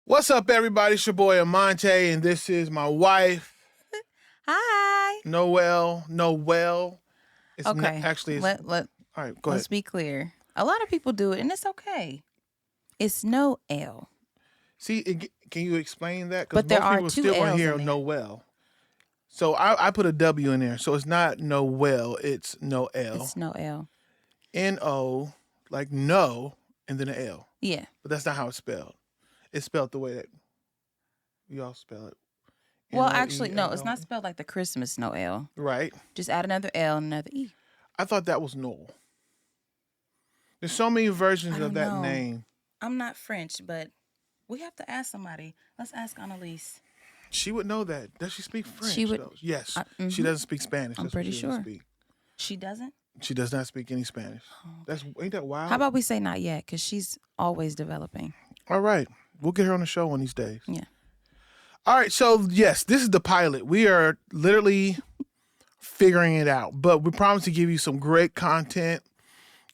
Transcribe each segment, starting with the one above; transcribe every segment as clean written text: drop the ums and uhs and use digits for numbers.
What's up, everybody? It's your boy Amante, and this is my wife, Hi. Noelle. It's not Okay. actually. It's all right. Go ahead. Let's be clear. A lot of people do it, and it's okay. It's no L, See, can you explain that? Because but there most are people two still gonna L's hear in there. Noelle. So I put a W in there, so it's not Noelle. It's Noelle. It's no L. N-O, like no, and then an L. Yeah. But that's not how it's spelled. It's spelled the way that we all spell it. Well, actually, no, it's Noel. not spelled like the Christmas Noel. Right. Just add another L and another E. I thought that was Noel. There's so many versions I of don't that know. name. I'm not French, but we have to ask somebody. Let's ask Annalise. She would know that. Does she speak French? She would. Though? Yes. Mhm. She doesn't speak Spanish. I'm That's pretty what she doesn't sure. speak. She doesn't? She does not speak any Spanish. Ain't that wild? How about we say not yet? Because she's always developing. All right. We'll get her on the show one of these days. Yeah. All right. So, yes, this is the pilot. We are literally figuring it out, but we promise to give you some great content.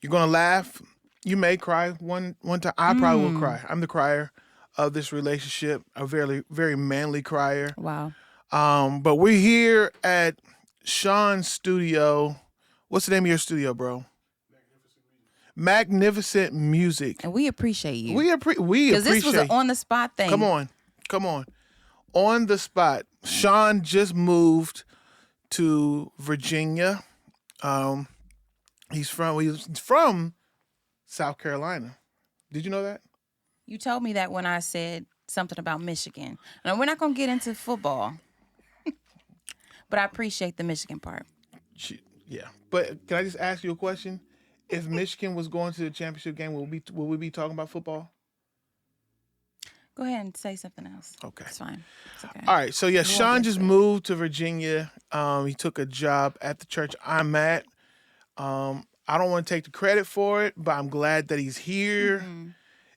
You're going to laugh. You may cry one time. I probably will cry. I'm the crier of this relationship, a very, very manly crier. Wow. But we're here at Sean's studio. What's the name of your studio, bro? Magnificent Music. And we appreciate you. We appreciate. Because this was an on-the-spot thing. Come on. On the spot. Sean just moved to Virginia. He's from South Carolina. Did you know that? You told me that when I said something about Michigan. Now, we're not going to get into football, but I appreciate the Michigan part. Yeah. But can I just ask you a question? If Michigan was going to the championship game, will we be talking about football? Go ahead and say something else. Okay. It's fine. It's okay. All right. So, yeah, won't Sean get just to it. moved to Virginia. He took a job at the church I'm at. I don't want to take the credit for it, but I'm glad that he's here. Mm-hmm.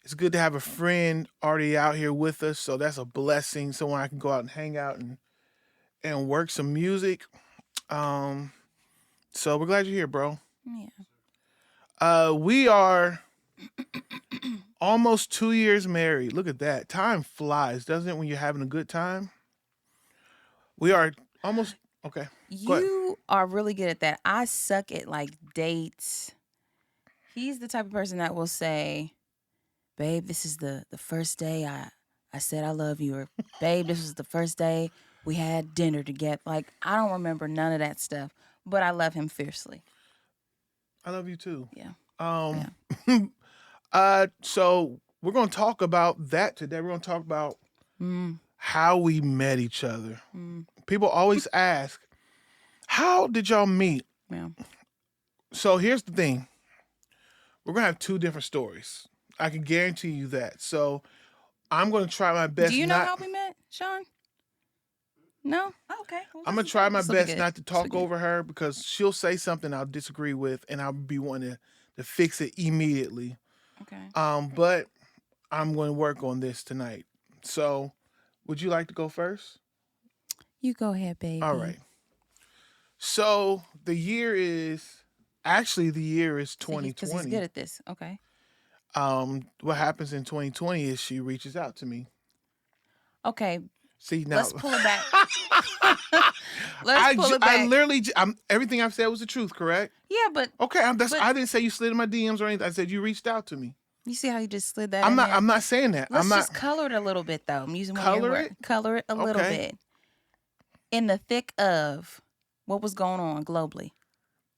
It's good to have a friend already out here with us. So that's a blessing. Someone I can go out and hang out and work some music. So we're glad you're here, bro. Yeah. We are almost 2 years married. Look at that. Time flies, doesn't it, when you're having a good time? We are almost okay. You are really good at that. I suck at like dates. He's the type of person that will say, babe, this is the first day I said I love you, or babe, this was the first day we had dinner together. Like, I don't remember none of that stuff, but I love him fiercely. I love you too. Yeah. So we're gonna talk about that today. We're gonna talk about how we met each other. People always ask, how did y'all meet? Yeah. So here's the thing. We're going to have two different stories. I can guarantee you that. So I'm going to try my best. Do you know how we met, Sean? No? Oh, okay. Well, I'm going to try my this'll be best good. not to talk over her because she'll say something I'll disagree with and I'll be wanting to fix it immediately. Okay. But I'm going to work on this tonight. So would you like to go first? You go ahead, baby. All right. So the year is 2020. Because he's good at this. Okay. What happens in 2020 is she reaches out to me. Okay. See, now Let's pull it back. Let's pull it back. I literally, everything I've said was the truth, correct? Yeah, but Okay, I didn't say you slid in my DMs or anything. I said you reached out to me. you see how you just slid that I'm in not. there? I'm not saying that. Let's I'm not. just color it a little bit, though. I'm using one of your Color words. it? Color it a little Okay. bit. In the thick of what was going on globally?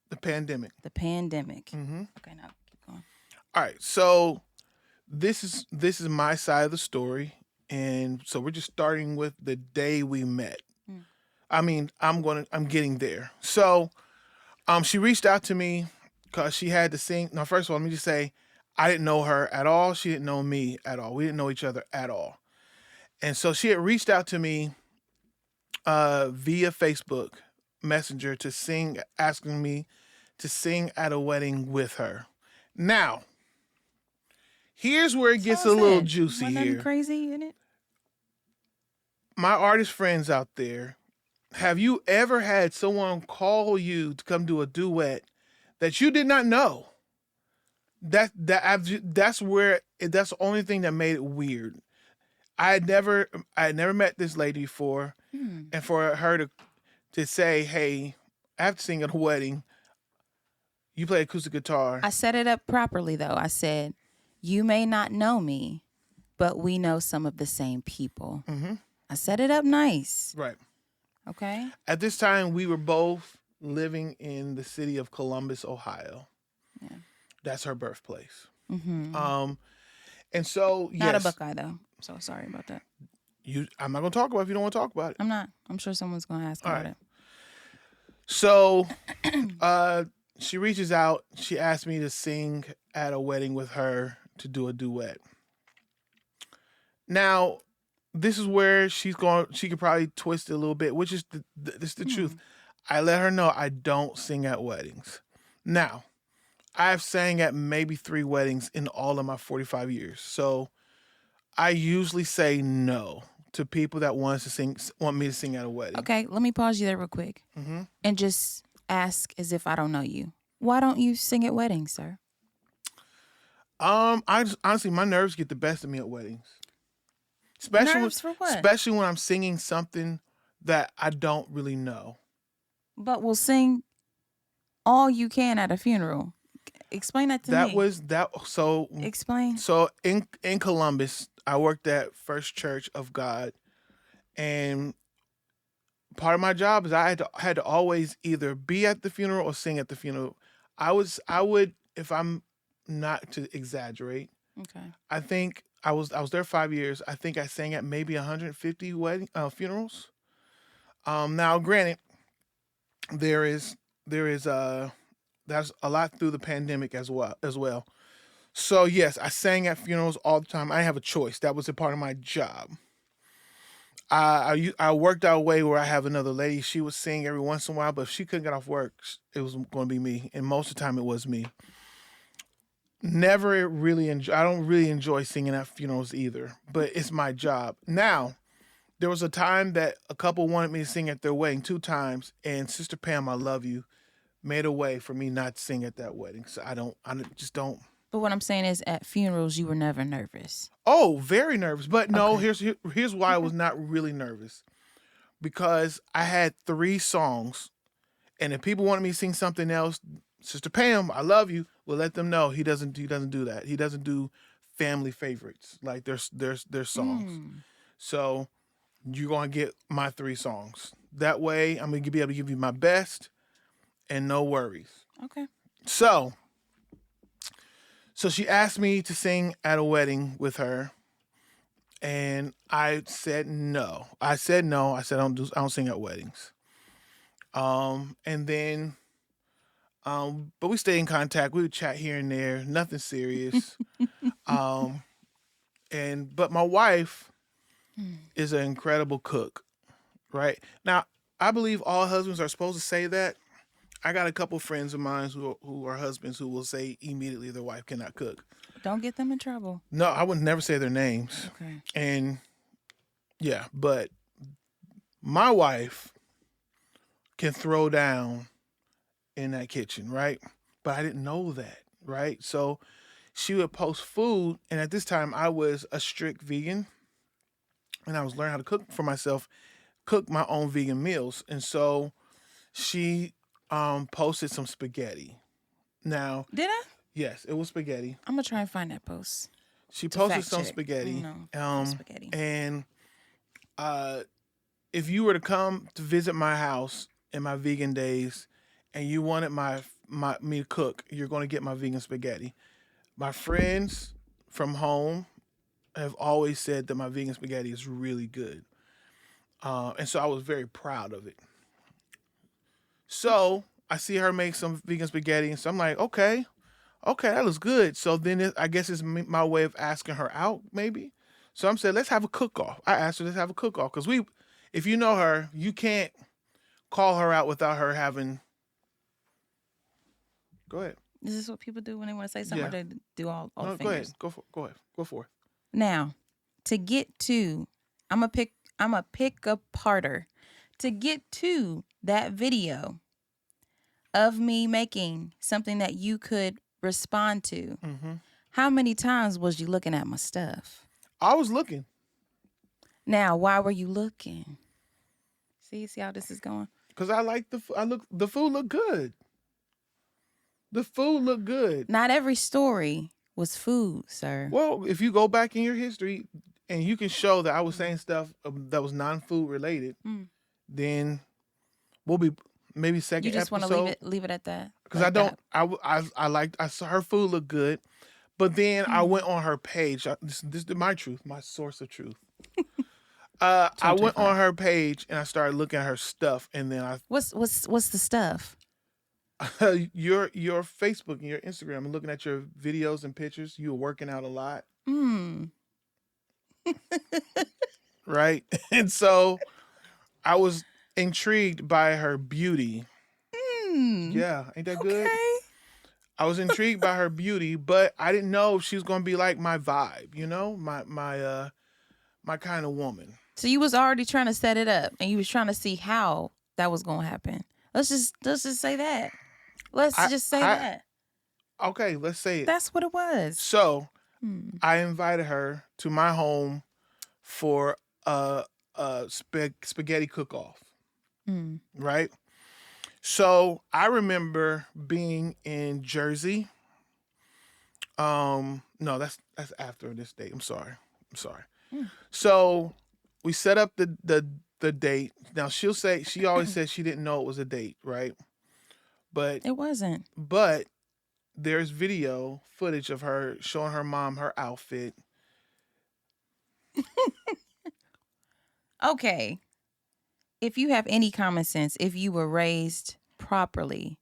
The pandemic. The pandemic. Mm-hmm. Okay, now keep going. All right, so this is my side of the story, and so we're just starting with the day we met. I mean, I'm getting there. So, she reached out to me because she had to sing. Now, first of all, let me just say, I didn't know her at all. She didn't know me at all. We didn't know each other at all. And so she had reached out to me via Facebook Messenger to sing, asking me to sing at a wedding with her. Now, here's where it gets a little juicy Wasn't here. nothing crazy in it? My artist friends out there, have you ever had someone call you to come do a duet that you did not know? That's the only thing that made it weird. I had never met this lady before, Hmm. and for her to say, "Hey, I have to sing at a wedding. You play acoustic guitar." I set it up properly though. I said, "You may not know me, but we know some of the same people." Hmm. I set it up nice. Right. Okay. At this time, we were both living in the city of Columbus, Ohio. Yeah. That's her birthplace. Mm-hmm. Um, and so Not a yes, Buckeye though. So sorry about that. I'm not gonna talk about it if you don't want to talk about it. I'm not. I'm sure someone's gonna ask All about right. it. So, uh, she reaches out. She asked me to sing at a wedding with her to do a duet. Now, this is where she's going. She could probably twist it a little bit, which is this is the truth. Hmm. I let her know I don't sing at weddings. Now, I've sang at maybe 3 weddings in all of my 45 years. So I usually say no to people that want me to sing at a wedding. Okay, let me pause you there real quick Hmm. and just ask as if I don't know you. Why don't you sing at weddings, sir? Honestly, my nerves get the best of me at weddings, especially Nerves for what? especially when I'm singing something that I don't really know. But we'll sing all you can at a funeral. Explain that to That me. was that. So Explain. so in Columbus, I worked at First Church of God, and part of my job is I had to always either be at the funeral or sing at the funeral. I would if I'm not to exaggerate. Okay. I think I was there 5 years. I think I sang at maybe 150 funerals. Now, granted, there is there is that's a lot through the pandemic as well. So yes, I sang at funerals all the time. I didn't have a choice. That was a part of my job. I worked out a way where I have another lady. She would sing every once in a while, but if she couldn't get off work, it was going to be me, and most of the time it was me. Never really enjoy. I don't really enjoy singing at funerals either, but it's my job. Now, there was a time that a couple wanted me to sing at their wedding 2 times, and Sister Pam, I love you, made a way for me not to sing at that wedding. So just don't. But what I'm saying is, at funerals, you were never nervous. Oh, very nervous. But no, Okay. here's why I Okay. was not really nervous, because I had 3 songs, and if people wanted me to sing something else, Sister Pam, I love you, will let them know he doesn't do that. He doesn't do family favorites like their songs. Mm. So you're gonna get my 3 songs. That way, I'm gonna be able to give you my best and no worries. Okay. So, so she asked me to sing at a wedding with her, and I said no. I said no. I said I don't sing at weddings. And then but we stay in contact. We would chat here and there, nothing serious. Um, but my wife is an incredible cook, right? Now, I believe all husbands are supposed to say that. I got a couple friends of mine who are husbands who will say immediately their wife cannot cook. Don't get them in trouble. No, I would never say their names. Okay. And yeah, but my wife can throw down in that kitchen, right? But I didn't know that, right? So she would post food, and at this time I was a strict vegan, and I was learning how to cook for myself, cook my own vegan meals, and so she posted some spaghetti. Now, Did I? yes, it was spaghetti. I'm gonna try and find that post She to posted fact some check. spaghetti, No, for spaghetti. and uh, if you were to come to visit my house in my vegan days, and you wanted my me to cook, you're going to get my vegan spaghetti. My friends from home have always said that my vegan spaghetti is really good, and so I was very proud of it. So I see her make some vegan spaghetti, and so I'm like, okay, okay, that looks good. So then I guess it's my way of asking her out, maybe. So I'm saying, let's have a cook off. I asked her, let's have a cook off, because if you know her, you can't call her out without her having. Go ahead. Is this what people do when they want to say something, Yeah. or they do all No, the go ahead. fingers? Go ahead. Go for it. Now, to get to, I'm a pick a parter. To get to that video of me making something that you could respond to, Hmm. how many times was you looking at my stuff? I was looking. Now, why were you looking? See how this is going? Because I like the food looked good. The food looked good. Not every story was food, sir. Well, if you go back in your history and you can show that I was saying stuff that was non-food related, then we'll be maybe You second just want to episode. leave it at that. Because Like I don't, that. I liked, I saw her food looked good, but then I Mm. went on her page. This is my truth, my source of truth. I went 2025. on her page and I started looking at her stuff, and then What's the stuff? your Facebook and your Instagram, and looking at your videos and pictures. You were working out a lot, Hmm. right? And so I was intrigued by her beauty. Hmm. Yeah, ain't that good? Okay. I was intrigued by her beauty, but I didn't know if she was gonna be like my vibe, you know, my kind of woman. So you was already trying to set it up, and you was trying to see how that was gonna happen. Let's just say that. Let's I, just say I that. okay, let's say it. That's what it was. So Hmm. I invited her to my home for a spaghetti cook-off, Hmm. right? So I remember being in Jersey. No, that's after this date. I'm sorry. Hmm. So we set up the date. Now she always says she didn't know it was a date, right? But It wasn't. there's video footage of her showing her mom her outfit. Okay. If you have any common sense, if you were raised properly,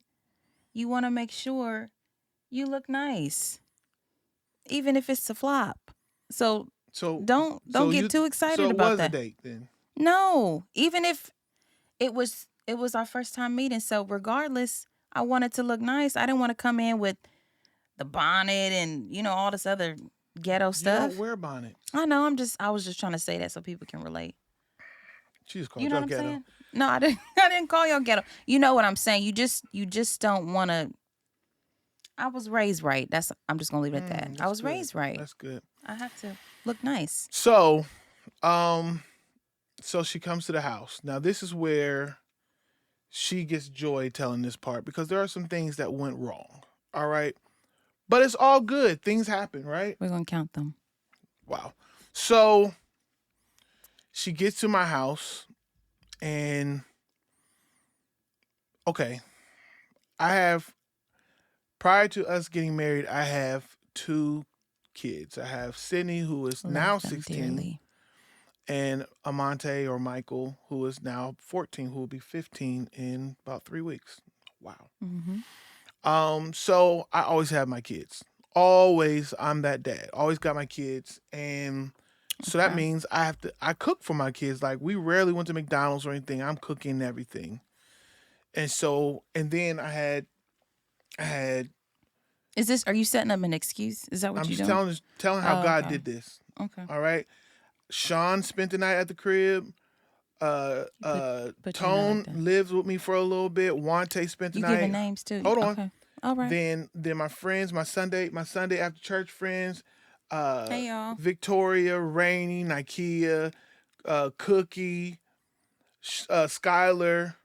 you want to make sure you look nice, even if it's a flop. So So don't get too excited so it about was a that. date then. No, even if it was our first time meeting. So regardless, I wanted to look nice. I didn't want to come in with the bonnet and all this other ghetto You stuff. don't wear bonnets. I know. I was just trying to say that so people can relate. She just called You know y'all what I'm ghetto. saying? No, I didn't. I didn't call y'all ghetto. You know what I'm saying? You just don't want to. I was raised right. I'm just gonna leave it at that. I That's was good. raised right. That's good. I have to look nice. So, so she comes to the house. Now this is where she gets joy telling this part because there are some things that went wrong. All right. But it's all good. Things happen, right? We're gonna count them. Wow. So she gets to my house and okay, I have prior to us getting married, I have two kids. I have Sydney, who is now Love them 16, dearly. and Amante or Michael, who is now 14, who will be 15 in about 3 weeks. Wow. Mm-hmm. So I always have my kids. Always, I'm that dad. Always got my kids, and so that Okay. means I cook for my kids. Like we rarely went to McDonald's or anything. I'm cooking everything, and then I had. Are you setting up an excuse? Is that what I'm you're just doing? telling how Oh, God okay. did this. Okay. All right. Sean spent the night at the crib. Put you in there like Tone that. lives with me for a little bit. Wante spent the You night. giving names too? Hold on. Okay. All right. Then my friends, my Sunday after church friends, Hey y'all. Victoria, Rainey, Nikia, Cookie, Skylar.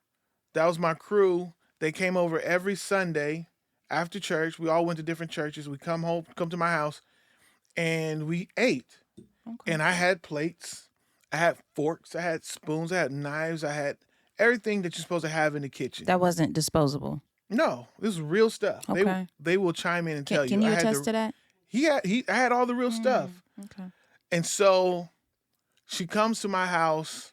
That was my crew. They came over every Sunday after church. We all went to different churches. We come to my house, and we ate. Okay. And I had plates, I had forks, I had spoons, I had knives, I had everything that you're supposed to have in the kitchen. That wasn't disposable. No, this is real stuff. Okay. They will chime in and tell Can you. you I had attest to that? I had all the real stuff. Okay. And so she comes to my house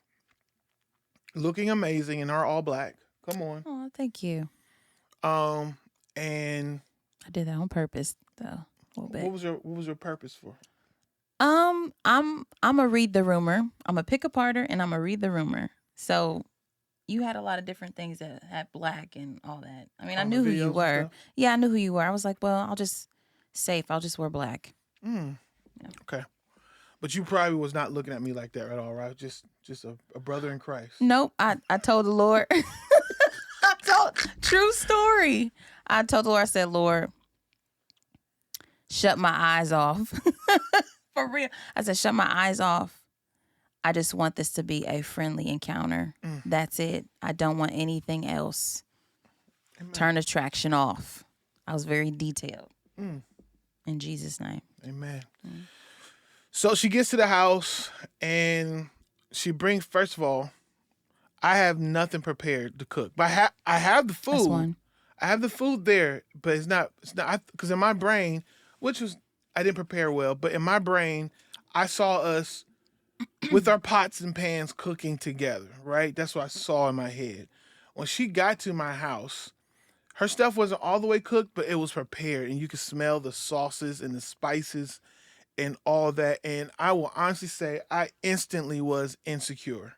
looking amazing in her all black. Come on. Oh, thank you. And I did that on purpose, though. A little bit. what was your purpose for? I'm a read the rumor. I'm a pick aparter, and I'm a read the rumor. So you had a lot of different things that had black and all that. I mean, I All the knew who videos you and were. stuff? Yeah, I knew who you were. I was like, well, I'll just wear black. Yeah. Okay. But you probably was not looking at me like that at all, right? Just a brother in Christ. Nope. I told the Lord. True story. I told the Lord, I said, Lord, shut my eyes off. For real. I said, shut my eyes off. I just want this to be a friendly encounter. That's it. I don't want anything else. Amen. Turn the traction off. I was very detailed. Mm. In Jesus' name. Amen. So she gets to the house and she brings, first of all, I have nothing prepared to cook. But I have the That's food. one. I have the food there, but it's not because in my brain, which was I didn't prepare well, but in my brain, I saw us with our pots and pans cooking together, right? That's what I saw in my head. When she got to my house, her stuff wasn't all the way cooked, but it was prepared, and you could smell the sauces and the spices and all that. And I will honestly say, I instantly was insecure.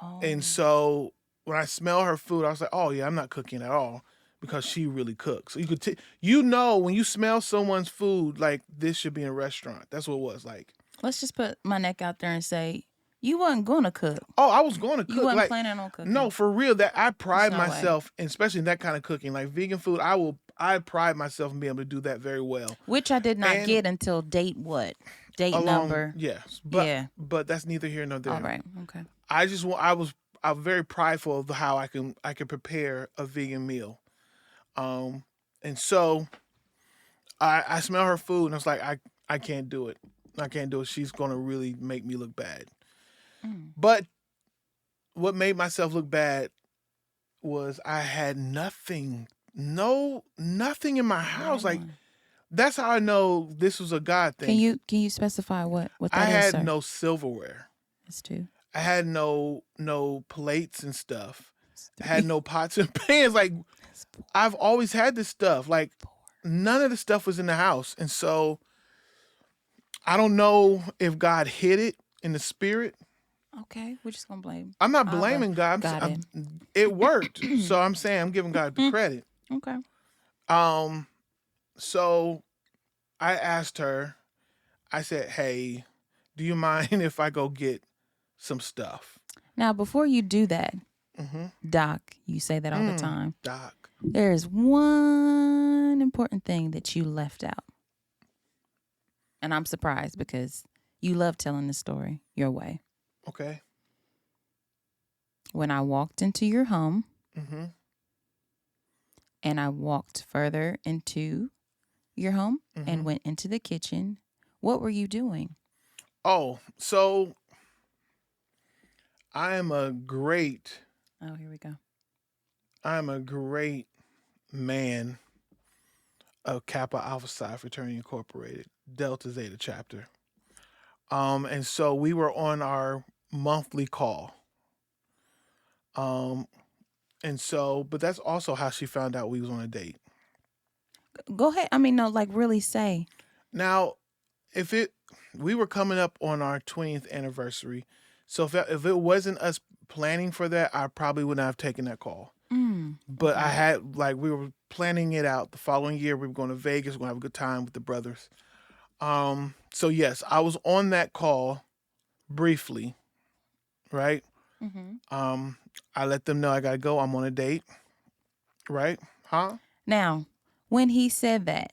Oh. And so when I smell her food, I was like, "Oh yeah, I'm not cooking at all," because she really cooks. So you could, when you smell someone's food, like this should be in a restaurant. That's what it was like. Let's just put my neck out there and say, you wasn't going to cook. Oh, I was going to cook. You wasn't like, planning on cooking. No, for real. That I pride no way. myself, and especially in that kind of cooking, like vegan food. I pride myself in being able to do that very well. Which I did not get until date what? Date number. Yes, but Yeah. but that's neither here nor there. All right. Okay. I'm very prideful of how I can prepare a vegan meal. And so I smell her food and I was like, I can't do it. I can't do it. She's gonna really make me look bad. But what made myself look bad was I had nothing in my house. Like that's how I know this was a God thing. Can you specify what that I is, had sir? no silverware. That's two. I had no plates and stuff. I had no pots and pans. Like I've always had this stuff. Like none of the stuff was in the house. And so I don't know if God hid it in the spirit. Okay, we're just gonna blame. I'm not blaming God. It worked. So I'm saying I'm giving God the credit. Okay. So I asked her, I said, "Hey, do you mind if I go get some stuff?" Now, before you do that, Doc, you say that all the time. Doc. There's one important thing that you left out. And I'm surprised because you love telling the story your way. Okay. When I walked into your home and I walked further into your home and went into the kitchen, what were you doing? Oh, so I am a great Oh, here we go. I'm a great man of Kappa Alpha Psi Fraternity Incorporated, Delta Zeta chapter. And so we were on our monthly call. And so, but that's also how she found out we was on a date. Go ahead. I mean, no, like really say. Now, we were coming up on our 20th anniversary. So if it wasn't us planning for that, I probably would not have taken that call. But I had, we were planning it out. The following year, we were going to Vegas. We're going to have a good time with the brothers. So yes, I was on that call briefly, right? I let them know I got to go. I'm on a date, right? Huh? Now, when he said that,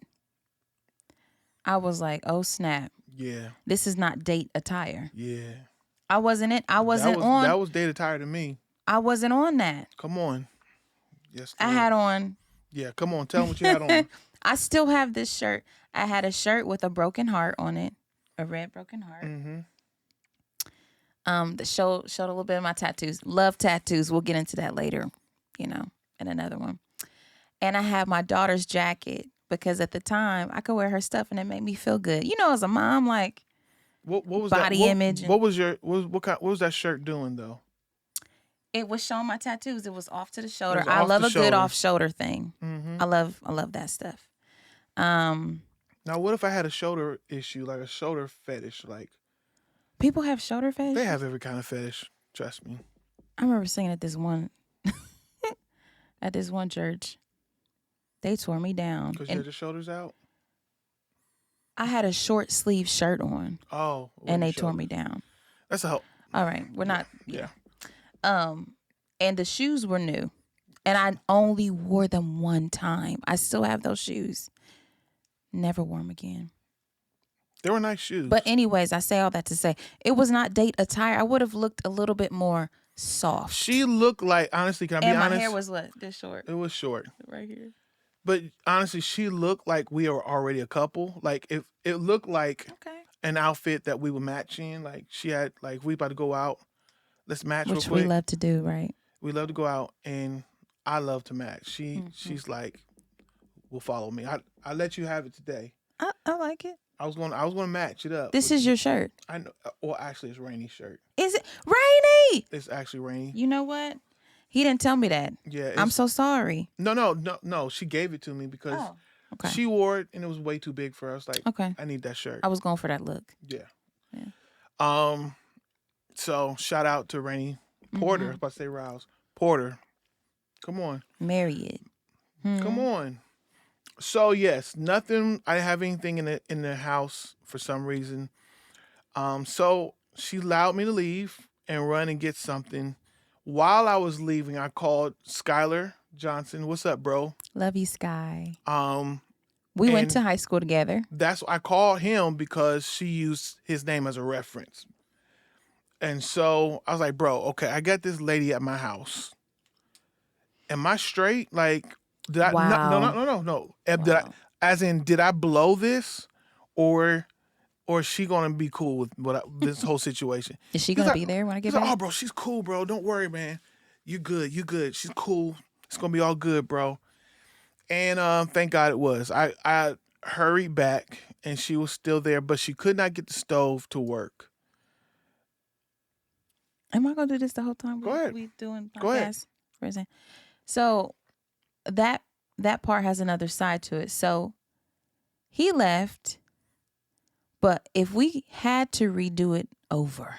I was like, oh, snap. Yeah. This is not date attire. Yeah. I wasn't on. That was date attire to me. I wasn't on that. Come on. Yes. I had on. Yeah, come on. Tell them what you had on. I still have this shirt. I had a shirt with a broken heart on it, a red broken heart. That showed a little bit of my tattoos. Love tattoos. We'll get into that later, in another one. And I had my daughter's jacket because at the time I could wear her stuff and it made me feel good. As a mom, like what was body that? image. What was what was that shirt doing though? It was showing my tattoos. It was off to the shoulder. I love a good off shoulder thing. I love that stuff. Now, what if I had a shoulder issue, like a shoulder fetish? Like people have shoulder fetish. They have every kind of fetish. Trust me. I remember singing at this one church. They tore me down because you had your shoulders out. I had a short sleeve shirt on. Oh, and they tore me down. That's a help. All right, we're not. Yeah. And the shoes were new, and I only wore them one time. I still have those shoes. Never wore them again. They were nice shoes. But anyways, I say all that to say it was not date attire. I would have looked a little bit more soft. She looked like, honestly, can I be and honest? my hair was what? This short. It was short. Right here. But honestly, she looked like we were already a couple. Like if it looked like Okay. an outfit that we were matching. Like she had like we about to go out. Let's match real Which quick. we love to do, right? We love to go out and I love to match. She's like, will follow me. I let you have it today. I like it. I was gonna match it up. This is your shirt. I know. Well, actually, it's Rainy's shirt. Is it Rainy? It's actually Rainy. You know what? He didn't tell me that. Yeah. I'm so sorry. No. She gave it to me because Okay. she wore it and it was way too big for us. Like, Okay. I need that shirt. I was going for that look. Yeah. Yeah. So shout out to Rainy Porter. I was about to say Rouse Porter. Come on. Married. Come on. So yes, nothing. I didn't have anything in the house for some reason. So she allowed me to leave and run and get something. While I was leaving, I called Skylar Johnson. What's up, bro? Love you, Sky. and We went to high school together. I called him because she used his name as a reference. And so I was like, bro, okay, I got this lady at my house. Am I straight? Like, did I? Wow. No. Did I blow this, or is she gonna be cool with this whole situation? Is she gonna be there when I get he's back? Like, oh, bro, she's cool, bro. Don't worry, man. You good. She's cool. It's gonna be all good, bro. And thank God it was. I hurried back, and she was still there, but she could not get the stove to work. Am I gonna do this the whole time? Go ahead. We doing podcast? Go ahead. For a second. So that part has another side to it. So he left, but if we had to redo it over,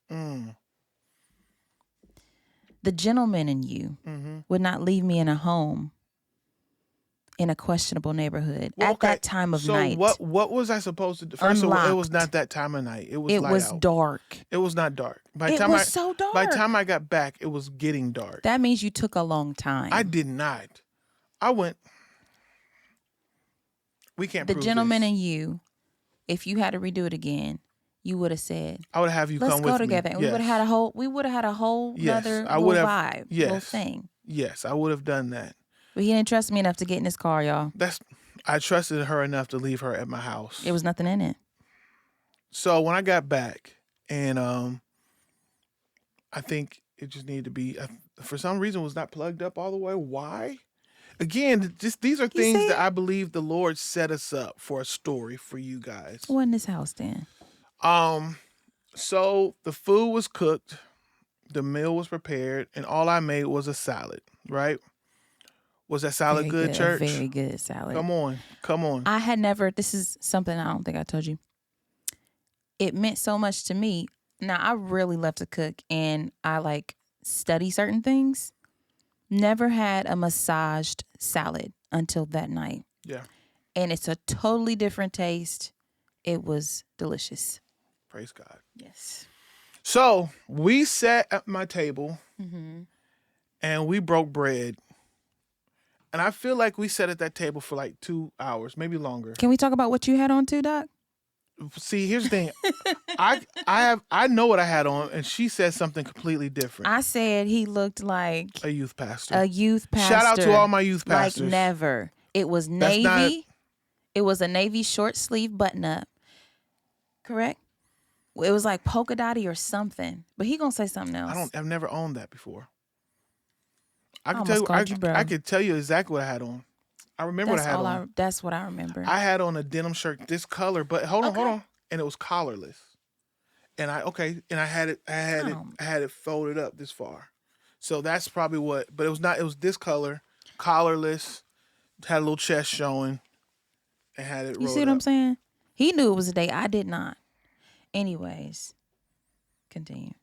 the gentleman in you would not leave me in a home in a questionable neighborhood at that time of night. So what was I supposed to do? First of all, it was not that time of night. It was light out. Dark. It was not dark. So dark. By the time I got back, it was getting dark. That means you took a long time. I did not. I went. We can't prove The gentleman this. in you, if you had to redo it again, you would have said, I would have you let's come go with together. me. And Yes. we would have had a whole other I little would have, vibe, little thing. Yes, I would have done that. But he didn't trust me enough to get in his car, y'all. I trusted her enough to leave her at my house. There was nothing in it. So when I got back, and I think it just needed to be, for some reason, was not plugged up all the way. Why? Again, just these are things that I believe the Lord set us up for a story for you guys. What in this house then? So the food was cooked, the meal was prepared, and all I made was a salad, right? Was that salad Very good, church? Very good salad. Come on. I had never, this is something I don't think I told you. It meant so much to me. Now, I really love to cook and I like study certain things. Never had a massaged salad until that night. Yeah. And it's a totally different taste. It was delicious. Praise God. Yes. So we sat at my table and we broke bread. And I feel like we sat at that table for like 2 hours, maybe longer. Can we talk about what you had on too, Doc? See, here's the thing. I know what I had on, and she said something completely different. I said he looked like a youth pastor. Shout out to all my youth pastors. Like never. It was navy. It was a navy short sleeve button up. Correct? It was like polka dotty or something. But he gonna say something else. I've never owned that before. I could tell you exactly what I had on. I remember what I had on. That's what I remember. I had on a denim shirt, this color, but hold on, and it was collarless. And I had it folded up this far. So that's probably what. But it was not. It was this color, collarless, had a little chest showing, and had it. You see what I'm saying? He knew it was a date. I did not. Anyways, continue.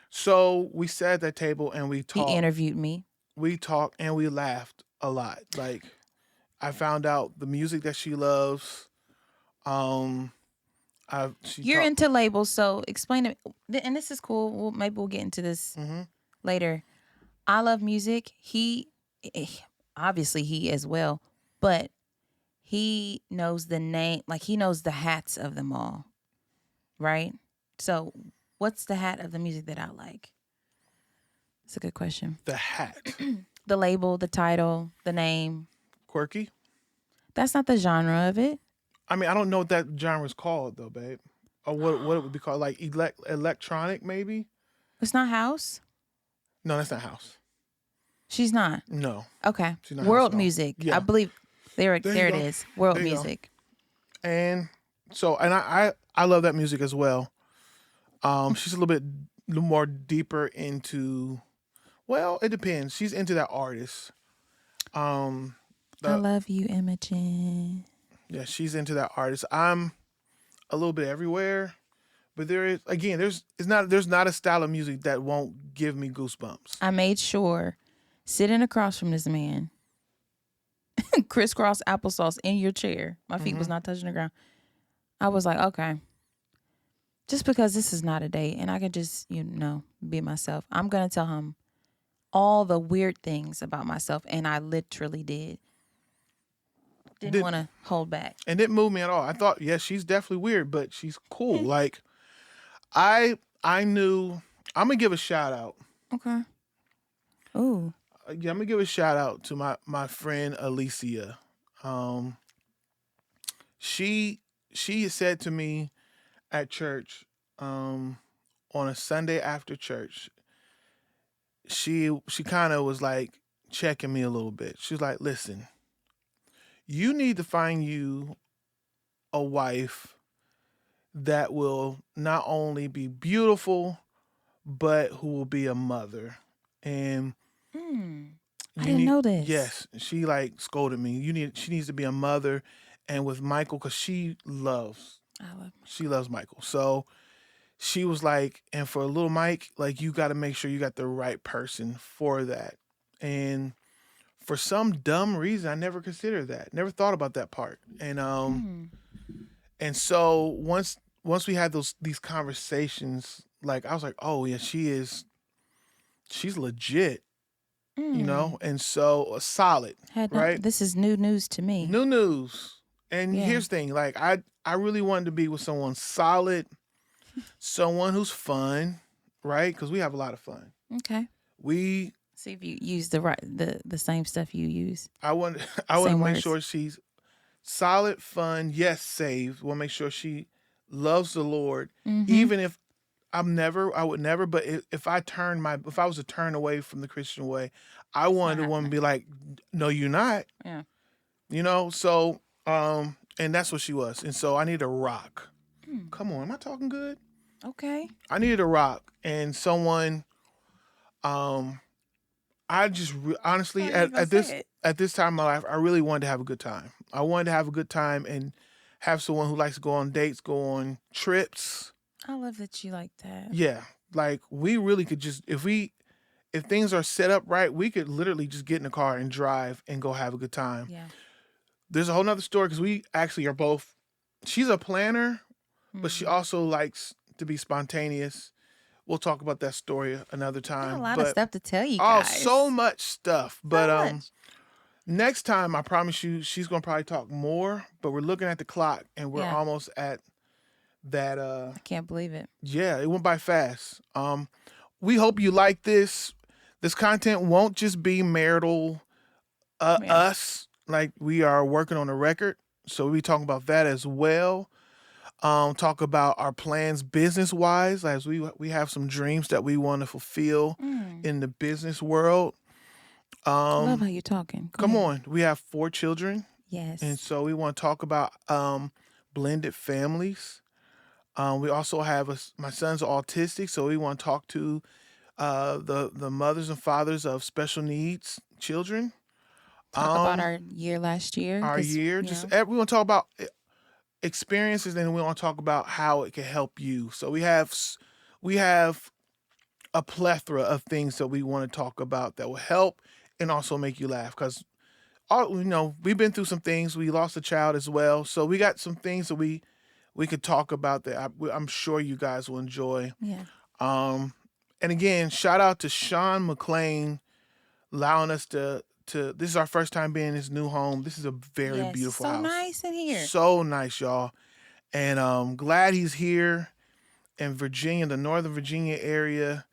So we sat at that table and we talked. He interviewed me. We talked and we laughed a lot. Like, I found out the music that she loves. You're into labels, so explain it. And this is cool. Maybe we'll get into this later. I love music. He, obviously, he as well, but he knows the name, like he knows the hats of them all, right? So, what's the hat of the music that I like? It's a good question. The hat. The label, the title, the name. Quirky. That's not the genre of it. I mean, I don't know what that genre is called though, babe. Or what it would be called, like electronic maybe? It's not house. No, that's not house. She's not. No, Okay. she's not house World at all. music. I Yeah, believe there there you it go. is. World There you go. music. And so, and I love that music as well. She's a little more deeper into. Well, it depends. She's into that artist. Um, I the love you, Imogen. Yeah, she's into that artist. I'm a little bit everywhere, but there is again, there's not a style of music that won't give me goosebumps. I made sure sitting across from this man, crisscross applesauce in your chair. My feet was Hmm. not touching the ground. I was like, okay, just because this is not a date and I can just, be myself, I'm going to tell him all the weird things about myself. And I literally did. Didn't Did want to hold back. and didn't move me at all. I thought, yeah, she's definitely weird, but she's cool. Like I knew. I'm gonna give a shout out. Okay. Ooh. Yeah, I'm gonna give a shout out to my friend Alicia. Um, she she said to me at church, um, on a Sunday after church. She kind of was like checking me a little bit. She was like, "Listen, you need to find you a wife that will not only be beautiful, but who will be a mother." And Hmm. I you didn't need, know this. yes, she like scolded me. She needs to be a mother, and with Michael, because I love she loves Michael. So she was like, and for little Mike, like you got to make sure you got the right person for that. And for some dumb reason, I never considered that. Never thought about that part. Hmm. And so once we had these conversations, like I was like, oh yeah, she's legit, Hmm. and so solid, Had not. right? This is new news to me. New news. And Yeah. here's the thing, like I really wanted to be with someone solid, someone who's fun, right? Because we have a lot of fun. Okay. We See if you use the same stuff you use. I want I want to Same make words. sure she's solid, fun, yes, saved. We'll make sure she loves the Lord, Mm-hmm. even if I would never. But if I was to turn away from the Christian way, I It's wanted not the woman to happening. be like, no, you're not. Yeah. So and that's what she was, and so I need a rock. Hmm. Come on, am I talking good? Okay. I needed a rock and someone. Um, honestly Thought you was gonna say it. at this time in my life, I really wanted to have a good time. I wanted to have a good time and have someone who likes to go on dates, go on trips. I love that you like that. Yeah, like we really could just if things are set up right, we could literally just get in the car and drive and go have a good time. Yeah. There's a whole nother story because we actually are both. She's a planner, but she Hmm. also likes to be spontaneous. We'll talk about that story another Got a time. lot of But stuff to tell you oh, guys. so much stuff. But So much. next time I promise you she's gonna probably talk more. But we're looking at the clock and we're Yeah. almost at that I can't believe it. yeah, it went by fast. We hope you like this. This content won't just be marital Yeah. us. Like we are working on a record. So we'll be talking about that as well. Talk about our plans business wise, as we have some dreams that we want to fulfill Mm. in the business world. I love how Um, you're talking. Go come ahead. on, we have 4 children, and Yes. so we want to talk about blended families. We also have my son's autistic, so we want to talk to the mothers and fathers of special needs children. Talk about Um, our year last year, our because year, we want to talk about experiences, and we want to talk about how it can help you. So we have a plethora of things that we want to talk about that will help and also make you laugh because we've been through some things. We lost a child as well, so we got some things that we could talk about that I'm sure you guys will enjoy. yeah. Um, and again, shout out to Sean McLean allowing us to This is our first time being in this new home. This is a very Yes, beautiful so house. nice in here. So nice, y'all. And glad he's here in Virginia, the Northern Virginia area.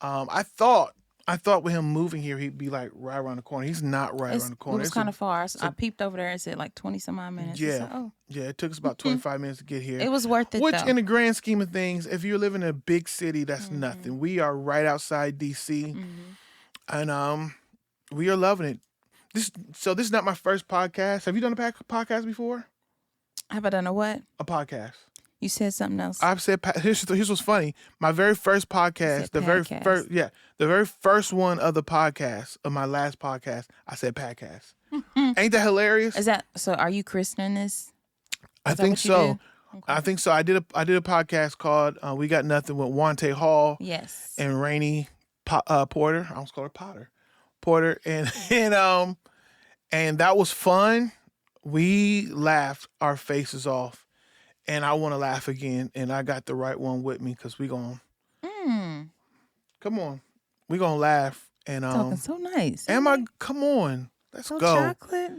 I thought with him moving here, he'd be like right around the corner. He's not right around the It corner. was kind of far. it's I a peeped over there and said like 20 some odd minutes. I yeah, said, oh, yeah. It took us about 25 minutes to get here. it was worth it Which, though. in the grand scheme of things, if you're living in a big city, that's Mm-hmm. nothing. We are right outside DC, and we are loving it. This is not my first podcast. Have you done a podcast before? Have I done a what? A podcast. You said something else. I've said here's what's funny. My very first podcast, the very first one of the podcast of my last podcast, I said podcast. Ain't that hilarious? Is that so? Are you christening this? I think so. I think so. I did a podcast called "We Got Nothing" with Wante Hall. Yes. And Rainey Porter. I almost called her Porter, and and that was fun. We laughed our faces off, and I want to laugh again. And I got the right one with me because we gonna come on, we gonna laugh and Talking so nice. come on, let's so go. Chocolate.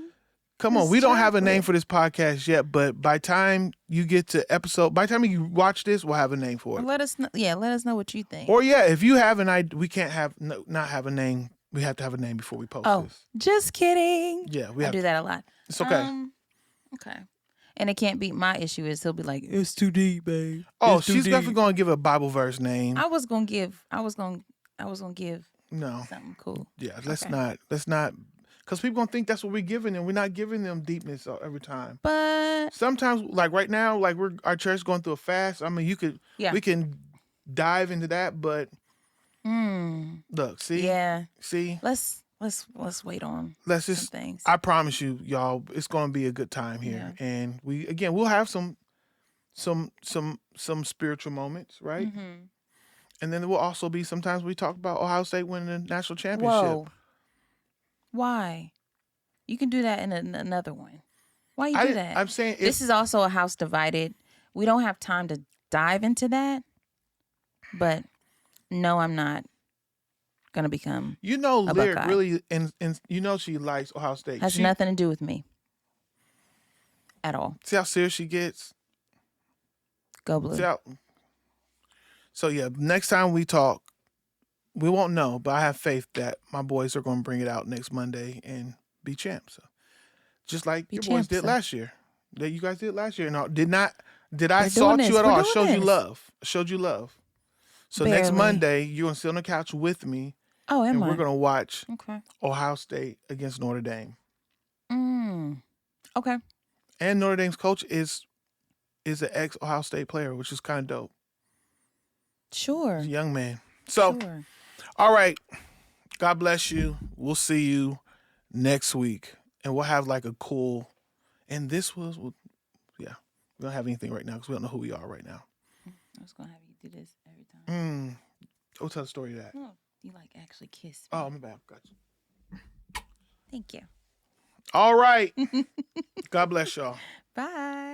Come on, we don't have a name for this podcast yet, but by time you get to by the time you watch this, we'll have a name for it. Let us know. Yeah, let us know what you think. Or if you have an idea, we can't not have a name. We have to have a name before we post this. Just kidding. Yeah, I do that a lot. It's okay. Okay. And it can't be my issue is he'll be like, it's too deep, babe. Oh, it's too she's deep. definitely gonna give a Bible verse name. I was gonna give No. something cool. Yeah, let's not because people gonna think that's what we're giving them. We're not giving them deepness every time. But Sometimes, like right now, like our church going through a fast. I mean, we can dive into that, but look, see, let's wait on let's just some things. I promise you, y'all, it's gonna be a good time here, and we'll have some spiritual moments, right? And then there will also be sometimes we talk about Ohio State winning the national championship. Whoa. Why? You can do that in another one. Why you do that? I'm saying this is also a house divided. We don't have time to dive into that. But no, I'm not gonna become. Lyric really, and she likes Ohio State. Has nothing to do with me at all. See how serious she gets. Go Blue. So yeah, next time we talk, we won't know, but I have faith that my boys are going to bring it out next Monday and be champs. So, just like your boys did last year. That you guys did last year. No, did I salt you at all? I showed you love. So next Monday, you're going to sit on the couch with me. Oh, and we're going to watch Ohio State against Notre Dame. Okay. And Notre Dame's coach is an ex-Ohio State player, which is kind of dope. Sure. He's a young man. So, all right. God bless you. We'll see you next week. And we'll have like a cool, and this was, we don't have anything right now because we don't know who we are right now. I was going to have you do this every time. Go tell the story of that. No, you like actually kiss me. Oh, my bad. Got you. Thank you. All right. God bless y'all. Bye.